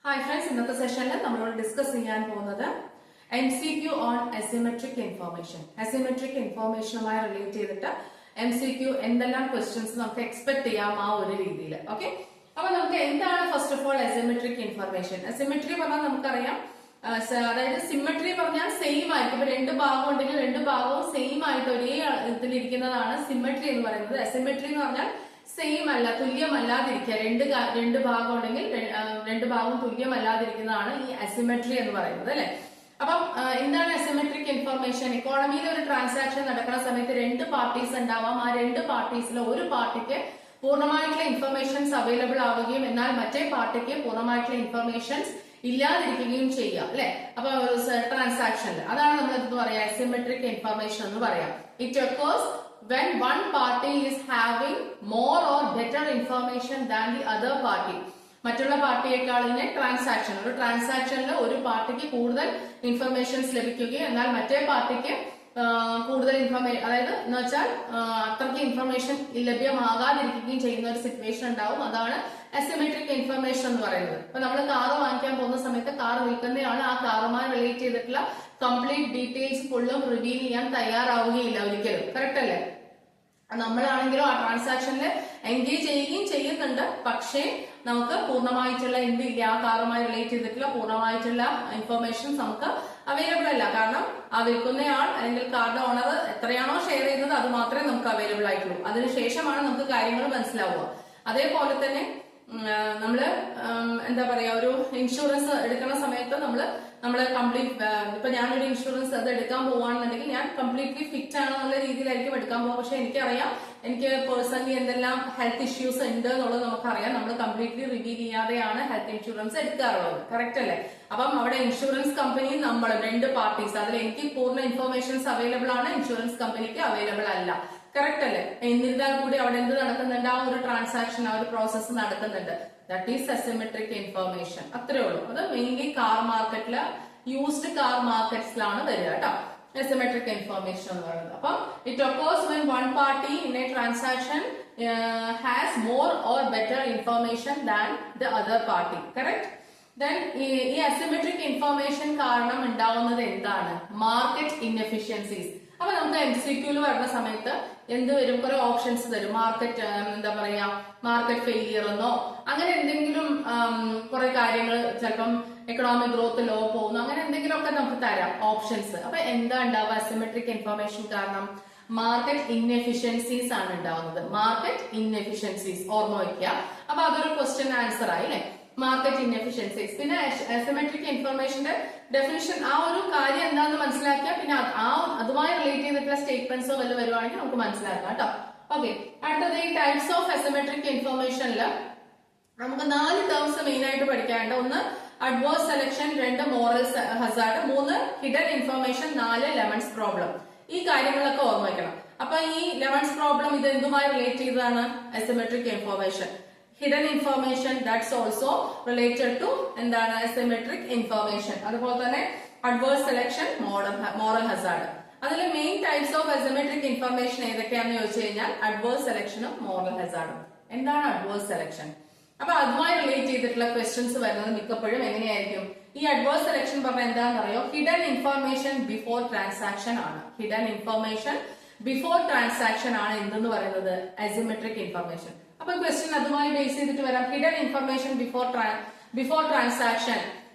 Hi friends, in this session we will discuss MCQ on asymmetric information. Asymmetric information related MCQ and questions we expect okay? First of all, asymmetric information. Asymmetry symmetry is same symmetry asymmetry same അല്ല തുല്യമല്ലാതിരിക്കുക രണ്ട് ഭാഗം ഉണ്ടെങ്കിൽ രണ്ട് ഭാഗവും തുല്യമല്ലാതിരിക്കുന്നതാണ് ഈ asymmetry എന്ന് പറയുന്നത് അല്ലെ. അപ്പം എന്താണ് അസിമെട്രിക് ഇൻഫർമേഷൻ? ഇക്കോണമിയിൽ ഒരു ട്രാൻസാക്ഷൻ നടക്കുന്ന സമയത്ത് രണ്ട് പാർട്ടീസ് ഉണ്ടാവാം. ആ രണ്ട് പാർട്ടീസിൽ ഒരു പാർട്ടിക്ക് പൂർണ്ണമായിട്ടുള്ള ഇൻഫർമേഷൻസ് അവൈലബിൾ ആവുകയും എന്നാൽ മറ്റേ പാർട്ടിക്ക് പൂർണ്ണമായിട്ടുള്ള ഇൻഫർമേഷൻസ് ഇല്ലാതിരിക്കുകയും ചെയ്യാം അല്ലെ. അപ്പൊ ട്രാൻസാക്ഷനിൽ അതാണ് നമ്മൾ എന്ത് പറയാ അസിമെട്രിക് ഇൻഫർമേഷൻ എന്ന് പറയാം. It occurs when one party is having more or better information than the other party. മറ്റുള്ള പാർട്ടിയെക്കാളിനെ ട്രാൻസാക്ഷൻ ഒരു ട്രാൻസാക്ഷനിൽ ഒരു പാർട്ടിക്ക് കൂടുതൽ ഇൻഫർമേഷൻസ് ലഭിക്കുകയും എന്നാൽ മറ്റേ പാർട്ടിക്ക് കൂടുതൽ ഇൻഫർമേഷൻ അതായത് എന്ന് വെച്ചാൽ അത്രയ്ക്ക് ഇൻഫർമേഷൻ ലഭ്യമാകാതിരിക്കുകയും ചെയ്യുന്ന ഒരു സിറ്റുവേഷൻ ഉണ്ടാവും. അതാണ് അസിമെട്രിക് ഇൻഫർമേഷൻ എന്ന് പറയുന്നത്. അപ്പൊ നമ്മൾ കാറ് വാങ്ങിക്കാൻ പോകുന്ന സമയത്ത് കാർ വിൽക്കുന്നയാൾ ആ കാറുമായി റിലേറ്റ് ചെയ്തിട്ടുള്ള കംപ്ലീറ്റ് ഡീറ്റെയിൽസ് ഫുള്ളും റിവീൽ ചെയ്യാൻ തയ്യാറാവുകയില്ല ഒരിക്കലും. കറക്റ്റ് അല്ലേ? നമ്മളാണെങ്കിലും ആ ട്രാൻസാക്ഷനിൽ എൻഗേജ് ചെയ്യുകയും ചെയ്യുന്നുണ്ട്. പക്ഷേ നമുക്ക് പൂർണ്ണമായിട്ടുള്ള എന്തില്ല ആ കാറുമായി റിലേറ്റ് ചെയ്തിട്ടുള്ള പൂർണ്ണമായിട്ടുള്ള ഇൻഫർമേഷൻസ് നമുക്ക് അവൈലബിൾ അല്ല. കാരണം ആ വിൽക്കുന്നയാൾ അല്ലെങ്കിൽ കാറിന്റെ ഓണർ എത്രയാണോ ഷെയർ ചെയ്യുന്നത് അത് മാത്രമേ നമുക്ക് അവൈലബിൾ ആയിട്ടുള്ളൂ. അതിനുശേഷമാണ് നമുക്ക് കാര്യങ്ങൾ മനസ്സിലാവുക. അതേപോലെ തന്നെ നമ്മള് എന്താ പറയാ ഒരു ഇൻഷുറൻസ് എടുക്കുന്ന സമയത്ത് നമ്മള് കംപ്ലീറ്റ് ഇപ്പൊ ഞാനൊരു ഇൻഷുറൻസ് അത് എടുക്കാൻ പോവാണെന്നുണ്ടെങ്കിൽ ഞാൻ കംപ്ലീറ്റ്ലി ഫിറ്റ് ആണെന്നുള്ള രീതിയിലായിരിക്കും എടുക്കാൻ പോകുക. പക്ഷെ എനിക്കറിയാം എനിക്ക് പേഴ്സണലി എന്തെല്ലാം ഹെൽത്ത് ഇഷ്യൂസ് ഉണ്ട് എന്നുള്ളത് നമുക്കറിയാം. നമ്മൾ കംപ്ലീറ്റ്ലി റിവീൽ ചെയ്യാതെയാണ് ഹെൽത്ത് ഇൻഷുറൻസ് എടുക്കാറുള്ളത്. കറക്റ്റ് അല്ലേ? അപ്പം അവിടെ ഇൻഷുറൻസ് കമ്പനി നമ്മളും രണ്ട് പാർട്ടീസ് അതിൽ എനിക്ക് പൂർണ്ണ ഇൻഫർമേഷൻസ് അവൈലബിൾ ആണ്, ഇൻഷുറൻസ് കമ്പനിക്ക് അവൈലബിൾ അല്ല. കറക്റ്റ് അല്ലേ? എന്നിരുന്നാൽ കൂടി അവിടെ എന്ത് നടക്കുന്നുണ്ട്? ആ ഒരു ട്രാൻസാക്ഷൻ ആ ഒരു പ്രോസസ്സ് നടക്കുന്നുണ്ട്. That is asymmetric information. അത്രേ ഉള്ളൂ. അത് മെയിൻലി കാർ മാർക്കറ്റില് യൂസ്ഡ് കാർ മാർക്കറ്റ്സിലാണ് വരിക കേട്ടോ അസിമെട്രിക് ഇൻഫർമേഷൻ എന്ന് പറയുന്നത്. അപ്പം it occurs when one party in A transaction has more or better information than the other party. Correct? Then ഈ അസിമെട്രിക് ഇൻഫർമേഷൻ കാരണം ഉണ്ടാവുന്നത് എന്താണ്? Market inefficiencies. അപ്പൊ നമുക്ക് MCQല് വരുന്ന സമയത്ത് എന്ത് വരും? കുറെ ഓപ്ഷൻസ് തരും. മാർക്കറ്റ് എന്താ പറയാ മാർക്കറ്റ് ഫെയിലിയർ എന്നോ അങ്ങനെ എന്തെങ്കിലും കുറെ കാര്യങ്ങൾ ചിലപ്പം എക്കണോമിക് ഗ്രോത്ത് ലോ പോകുന്നു അങ്ങനെ എന്തെങ്കിലും ഒക്കെ നമുക്ക് തരാം ഓപ്ഷൻസ്. അപ്പൊ എന്താ ഉണ്ടാവുക? അസിമെട്രിക് ഇൻഫർമേഷൻ കാരണം മാർക്കറ്റ് ഇൻഎഫിഷ്യൻസീസ് ആണ് ഉണ്ടാവുന്നത്. മാർക്കറ്റ് ഇൻഎഫിഷ്യൻസീസ് ഓർമ്മ വയ്ക്കുക. അപ്പൊ അതൊരു ക്വസ്റ്റ്യൻ ആൻസർ ആയി അല്ലെ? Market inefficiencies. പിന്നെ അസിമെട്രിക് ഇൻഫർമേഷന്റെ ഡെഫിനിഷൻ ആ ഒരു കാര്യം എന്താണെന്ന് മനസ്സിലാക്കിയാൽ പിന്നെ അതുമായി റിലേറ്റ് ചെയ്തിട്ടുള്ള സ്റ്റേറ്റ്മെന്റ്സോ വല്ല വരുവാണെങ്കിൽ നമുക്ക് മനസ്സിലാക്കാം കേട്ടോ. ഓക്കെ, അടുത്തത് ഈ ടൈപ്സ് ഓഫ് അസിമെട്രിക് ഇൻഫർമേഷനില് നമുക്ക് 4 ടേംസ് മെയിൻ ആയിട്ട് പഠിക്കാനുണ്ട്. ഒന്ന് adverse selection, 2 moral hazard, 3 hidden information, 4 lemons problem. ഈ കാര്യങ്ങളൊക്കെ ഓർമ്മ വയ്ക്കണം. അപ്പൊ ഈ ലെമൺസ് പ്രോബ്ലം ഇത് എന്തുമായി റിലേറ്റ് ചെയ്തതാണ്? Asymmetric information. Hidden information that's also related to എന്താണ്? Asymmetric information. അതുപോലെ തന്നെ അഡ്വേഴ്സ് സെലക്ഷൻ, മോറൽ ഹസാർഡ്. അതിൽ main types of asymmetric information ഏതൊക്കെയാണെന്ന് ചോദിച്ചു കഴിഞ്ഞാൽ അഡ്വേഴ്സ് സെലക്ഷനും മോറൽ ഹസാർഡും. എന്താണ് അഡ്വേഴ്സ് സെലക്ഷൻ? അപ്പൊ അതുമായി റിലേറ്റ് ചെയ്തിട്ടുള്ള ക്വസ്റ്റ്യൻസ് വരുന്നത് മിക്കപ്പോഴും എങ്ങനെയായിരിക്കും? ഈ അഡ്വേഴ്സ് സെലക്ഷൻ പറഞ്ഞാൽ എന്താണെന്ന് അറിയോ? ഹിഡൻ ഇൻഫർമേഷൻ ബിഫോർ ട്രാൻസാക്ഷൻ ആണ്. ഹിഡൻ ഇൻഫർമേഷൻ ബിഫോർ ട്രാൻസാക്ഷൻ ആണ് എന്തെന്ന് പറയുന്നത്? Asymmetric information. അപ്പൊ ക്വസ്റ്റ്യൻ അതുമായി ബേസ് ചെയ്തിട്ട് വരാം. ഹിഡൻ ഇൻഫർമേഷൻ ബിഫോർ ട്രാൻസാക്ഷൻ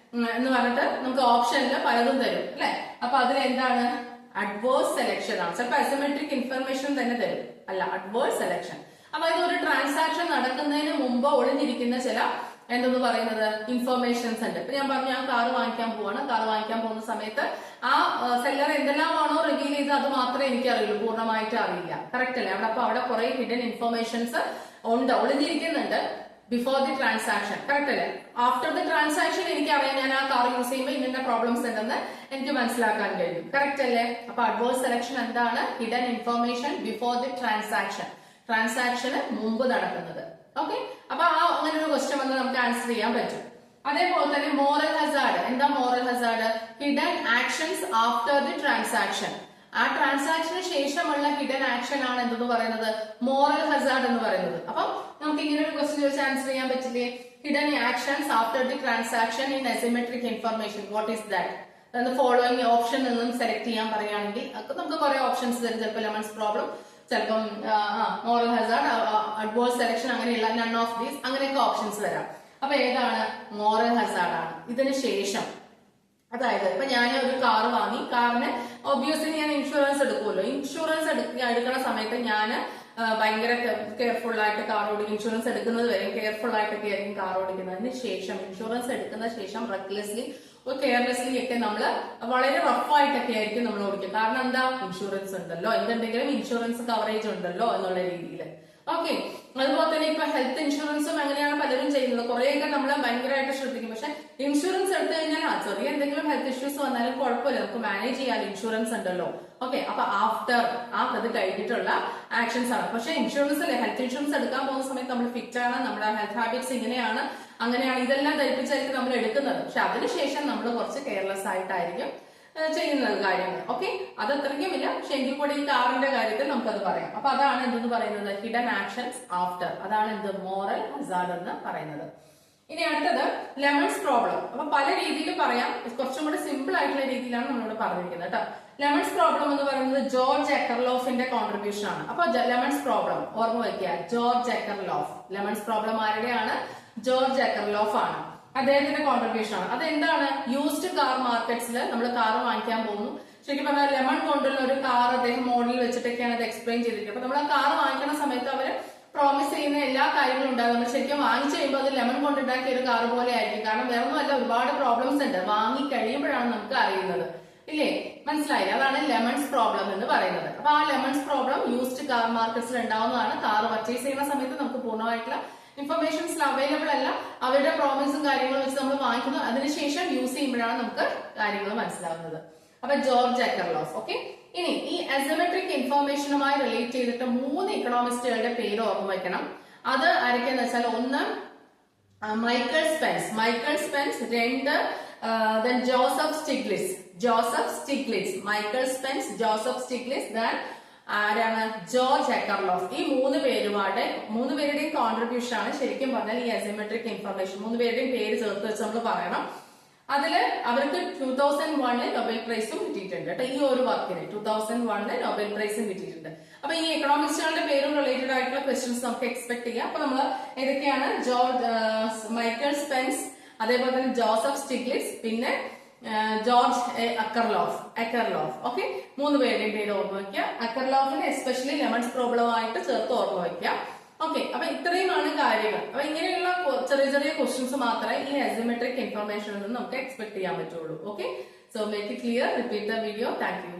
എന്ന് പറഞ്ഞിട്ട് നമുക്ക് ഓപ്ഷനിൽ പലതും തരും അല്ലെ? അപ്പൊ അതിൽ എന്താണ്? അഡ്വേഴ്സ് സെലക്ഷൻ ആണ്. ചിലപ്പോ അസിമെട്രിക് ഇൻഫർമേഷൻ തന്നെ തരും. അല്ല, അഡ്വേഴ്സ് സെലക്ഷൻ. അപ്പൊ ഇത് ഒരു ട്രാൻസാക്ഷൻ നടക്കുന്നതിന് മുമ്പ് ഒളിഞ്ഞിരിക്കുന്ന ചില എന്തെന്ന് പറയുന്നത് ഇൻഫർമേഷൻസ് ഉണ്ട്. ഇപ്പൊ ഞാൻ പറഞ്ഞു ഞാൻ കാറ് വാങ്ങിക്കാൻ പോവാണ്. കാറ് വാങ്ങിക്കാൻ പോകുന്ന സമയത്ത് ആ സെല്ലർ എന്തെല്ലാമാണോ റിവീൽ ചെയ്ത് അത് മാത്രമേ എനിക്ക് അറിയുള്ളൂ, പൂർണ്ണമായിട്ട് അറിയില്ല. കറക്റ്റ് അല്ലേ? അപ്പൊ അവിടെ കുറെ ഹിഡൻ ഇൻഫർമേഷൻസ് ഉണ്ട്, ഒളിഞ്ഞിരിക്കുന്നുണ്ട് ബിഫോർ ദി ട്രാൻസാക്ഷൻ. കറക്റ്റ് അല്ലേ? ആഫ്റ്റർ ദി ട്രാൻസാക്ഷൻ എനിക്ക് അറിയാം ഞാൻ ആ കാർ യൂസ് ചെയ്യുമ്പോൾ ഇന്ന പ്രോബ്ലംസ് ഉണ്ടെന്ന് എനിക്ക് മനസ്സിലാക്കാൻ കഴിയും. കറക്റ്റ് അല്ലേ? അപ്പൊ അഡ്വേഴ്സ് സെലക്ഷൻ എന്താണ്? Hidden information before the transaction. ട്രാൻസാക്ഷന് മുമ്പ് നടക്കുന്നത്. ഓക്കെ, അപ്പൊ അങ്ങനെ ഒരു ക്വസ്റ്റ്യൻ വന്ന് നമുക്ക് ആൻസർ ചെയ്യാൻ പറ്റും. അതേപോലെ തന്നെ മോറൽ ഹസാർഡ്. എന്താ moral Hazard? Hidden actions after the transaction. ആ ട്രാൻസാക്ഷന് ശേഷമുള്ള ഹിഡൻ ആക്ഷൻ ആണ് എന്തെന്ന് പറയുന്നത്? മോറൽ ഹസാർഡ് എന്ന് പറയുന്നത്. അപ്പം നമുക്ക് ഇങ്ങനെ ഒരു ക്വസ്റ്റ്യൻ ചോദിച്ചാൽ ആൻസർ ചെയ്യാൻ പറ്റില്ലേ? Hidden actions after the transaction in asymmetric information. What is that? Following option നിന്നും സെലക്ട് ചെയ്യാൻ പറയുകയാണെങ്കിൽ നമുക്ക് കുറെ ഓപ്ഷൻസ് തരും. ചിലപ്പോൾ ലെമൺസ് പ്രോബ്ലം, ചിലപ്പം മോറൽ ഹസാർഡ്, അഡ്വേഴ്സ് സെലക്ഷൻ, അങ്ങനെയുള്ള നൺ ഓഫ് ദീസ്, അങ്ങനെയൊക്കെ ഓപ്ഷൻസ് വരാം. അപ്പൊ ഏതാണ്? മോറൽ ഹസാർഡ് ആണ്. ഇതിന് ശേഷം, അതായത് ഇപ്പൊ ഞാൻ ഒരു കാർ വാങ്ങി, കാറിന് ഒബ്വിയസ്ലി ഞാൻ ഇൻഷുറൻസ് എടുക്കുമല്ലോ. ഇൻഷുറൻസ് എടുക്കുന്ന സമയത്ത് ഞാൻ ഭയങ്കര കെയർഫുൾ ആയിട്ട് കാർ ഓടിക്കും. ഇൻഷുറൻസ് എടുക്കുന്നത് വരെ കെയർഫുൾ ആയിട്ടൊക്കെ ആയിരിക്കും കാർ ഓടിക്കുന്നതിന് ശേഷം, ഇൻഷുറൻസ് എടുക്കുന്ന ശേഷം റെക്ലെസ്ലി കെയർലെസ്ലി ഒക്കെ നമ്മൾ വളരെ റഫായിട്ടൊക്കെ ആയിരിക്കും നമ്മൾ ഓടിക്കുക. കാരണം എന്താ? ഇൻഷുറൻസ് ഉണ്ടല്ലോ, എന്തുണ്ടെങ്കിലും ഇൻഷുറൻസ് കവറേജ് ഉണ്ടല്ലോ എന്നുള്ള രീതിയിൽ. ഓക്കെ, അതുപോലെ തന്നെ ഇപ്പൊ ഹെൽത്ത് ഇൻഷുറൻസും അങ്ങനെയാണ് പലരും ചെയ്യുന്നത്. കുറെയൊക്കെ നമ്മൾ ഭയങ്കരമായിട്ട് ശ്രദ്ധിക്കും. പക്ഷെ ഇൻഷുറൻസ് എടുത്തു കഴിഞ്ഞാൽ ചെറിയ എന്തെങ്കിലും ഹെൽത്ത് ഇഷ്യൂസ് വന്നാലും കുഴപ്പമില്ല, നമുക്ക് മാനേജ് ചെയ്യാൻ ഇൻഷുറൻസ് ഉണ്ടല്ലോ. ഓക്കെ, അപ്പൊ ആഫ്റ്റർ അത് കഴിഞ്ഞിട്ടുള്ള ആക്ഷൻസ് ആണ്. പക്ഷെ ഇൻഷുറൻസ് അല്ലേ, ഹെൽത്ത് ഇൻഷുറൻസ് എടുക്കാൻ പോകുന്ന സമയത്ത് നമ്മൾ ഫിറ്റ് ആണ്, നമ്മുടെ ഹെൽത്ത് ഹാബിറ്റ്സ് ഇങ്ങനെയാണ്, അങ്ങനെയാണ്, ഇതെല്ലാം ധരിപ്പിച്ചായിരിക്കും നമ്മൾ എടുക്കുന്നത്. പക്ഷെ അതിനുശേഷം നമ്മൾ കുറച്ച് കെയർലെസ് ആയിട്ടായിരിക്കും ചെയ്യുന്നത് കാര്യങ്ങൾ. ഓക്കെ, അത് അത്രയ്ക്കും ഇല്ല, പക്ഷെ എങ്കിൽ കൂടി ഈ കാറിന്റെ കാര്യത്തിൽ നമുക്കത് പറയാം. അപ്പൊ അതാണ് എന്തെന്ന് പറയുന്നത്? Hidden actions after. അതാണ് എന്ത്? മോറൽ ഹസാർഡ് എന്ന് പറയുന്നത്. ഇനി അടുത്തത് ലെമൺസ് പ്രോബ്ലം. അപ്പൊ പല രീതിയിൽ പറയാം, കുറച്ചും കൂടി സിമ്പിൾ ആയിട്ടുള്ള രീതിയിലാണ് നമ്മളിവിടെ പറഞ്ഞിരിക്കുന്നത് കേട്ടോ. ലെമൺസ് പ്രോബ്ലം എന്ന് പറയുന്നത് ജോർജ് എക്കർലോഫിന്റെ കോൺട്രിബ്യൂഷൻ ആണ്. അപ്പൊ ലെമൺസ് പ്രോബ്ലം ഓർമ്മ വയ്ക്കുക, ജോർജ് എക്കർലോഫ്. ലെമൺസ് പ്രോബ്ലം ആരുടെയാണ്? ജോർജ് എക്കർലോഫ് ആണ്, അദ്ദേഹത്തിന്റെ കോൺട്രിബ്യൂഷൻ ആണ്. അതെന്താണ്? യൂസ്ഡ് കാർ മാർക്കറ്റ്സിൽ നമ്മൾ കാർ വാങ്ങിക്കാൻ പോകുന്നു. ശരിക്കും പറഞ്ഞാൽ ലെമൺ കൊണ്ടുള്ള ഒരു കാർ അദ്ദേഹം മോഡൽ വെച്ചിട്ടൊക്കെയാണ് അത് എക്സ്പ്ലെയിൻ ചെയ്തിരിക്കുന്നത്. അപ്പൊ നമ്മൾ ആ കാർ വാങ്ങിക്കുന്ന സമയത്ത് അവര് പ്രോമിസ് ചെയ്യുന്ന എല്ലാ കാര്യങ്ങളും ഉണ്ടാകും. നമ്മൾ ശരിക്കും വാങ്ങിച്ചു കഴിയുമ്പോൾ അത് ലെമൺ കൊണ്ടുണ്ടാക്കിയ ഒരു കാർ പോലെ ആയിരിക്കും. കാരണം വേറെ ഒന്നുമല്ല, ഒരുപാട് പ്രോബ്ലംസ് ഉണ്ട്, വാങ്ങി കഴിയുമ്പോഴാണ് നമുക്ക് അറിയുന്നത്. ഇല്ലേ, മനസ്സിലായില്ലേ? അതാണ് ലെമൺസ് പ്രോബ്ലം എന്ന് പറയുന്നത്. അപ്പൊ ആ ലെമൺസ് പ്രോബ്ലം യൂസ്ഡ് കാർ മാർക്കറ്റ്സിൽ ഉണ്ടാവുന്നതാണ്. കാർ പർച്ചേസ് ചെയ്യുന്ന സമയത്ത് നമുക്ക് പൂർണ്ണമായിട്ടുള്ള ഇൻഫർമേഷൻസ് അവൈലബിൾ അല്ല, അവരുടെ പ്രോമിസും കാര്യങ്ങളും വെച്ച് നമ്മൾ വാങ്ങിക്കുന്നു. അതിനുശേഷം യൂസ് ചെയ്യുമ്പോഴാണ് നമുക്ക് കാര്യങ്ങൾ മനസ്സിലാവുന്നത്. അപ്പൊ ജോർജ് എക്കർലോഫ്. ഓക്കെ, ഇനി ഈ അസിമെട്രിക് ഇൻഫർമേഷനുമായി റിലേറ്റ് ചെയ്തിട്ട് 3 ഇക്കണോമിസ്റ്റുകളുടെ പേര് ഓർമ്മ വയ്ക്കണം. അത് ആരൊക്കെയെന്ന് വെച്ചാൽ, ഒന്ന് Michael Spence, 2 Joseph Stiglitz, Michael Spence, Joseph Stiglitz, then ആരാണ്? George Akerlof. ഈ 3 പേരുടെയും കോൺട്രിബ്യൂഷൻ ആണ് ശരിക്കും പറഞ്ഞാൽ ഈ അസിമെട്രിക് ഇൻഫർമേഷൻ. 3 പേരുടെയും പേര് ചേർത്ത് വെച്ച് നമ്മൾ പറയണം. അതില് അവർക്ക് 2001 നൊബേൽ പ്രൈസും കിട്ടിയിട്ടുണ്ട് കേട്ടോ. ഈ ഒരു വർക്കിന് 2001 നൊബേൽ പ്രൈസും കിട്ടിയിട്ടുണ്ട്. അപ്പൊ ഈ എക്കണോമിക്സുകളുടെ പേരും റിലേറ്റഡ് ആയിട്ടുള്ള ക്വസ്റ്റ്യൻസ് നമുക്ക് എക്സ്പെക്ട് ചെയ്യാം. അപ്പൊ നമ്മൾ ഏതൊക്കെയാണ്? മൈക്കൽ സ്പെൻസ്, അതേപോലെ തന്നെ ജോസഫ് സ്റ്റിഗ്ലിറ്റ്സ്, പിന്നെ ജോർജ് എക്കർലോഫ്. ഓക്കെ, 3 പേരുടെയും പേര് ഓർമ്മ വയ്ക്കുക. എക്കർലോഫിന് എസ്പെഷ്യലി ലെമൺസ് പ്രോബ്ലം ആയിട്ട് ചേർത്ത് ഓർമ്മ വയ്ക്കുക. ഓക്കെ, അപ്പൊ ഇത്രയുമാണ് കാര്യങ്ങൾ. അപ്പൊ ഇങ്ങനെയുള്ള ചെറിയ ചെറിയ ക്വസ്റ്റ്യൻസ് മാത്രമേ ഈ അസിമെട്രിക് ഇൻഫർമേഷനിൽ നിന്ന് നമുക്ക് എക്സ്പെക്ട് ചെയ്യാൻ പറ്റുള്ളൂ. Okay, so make it clear, repeat the video. Thank you.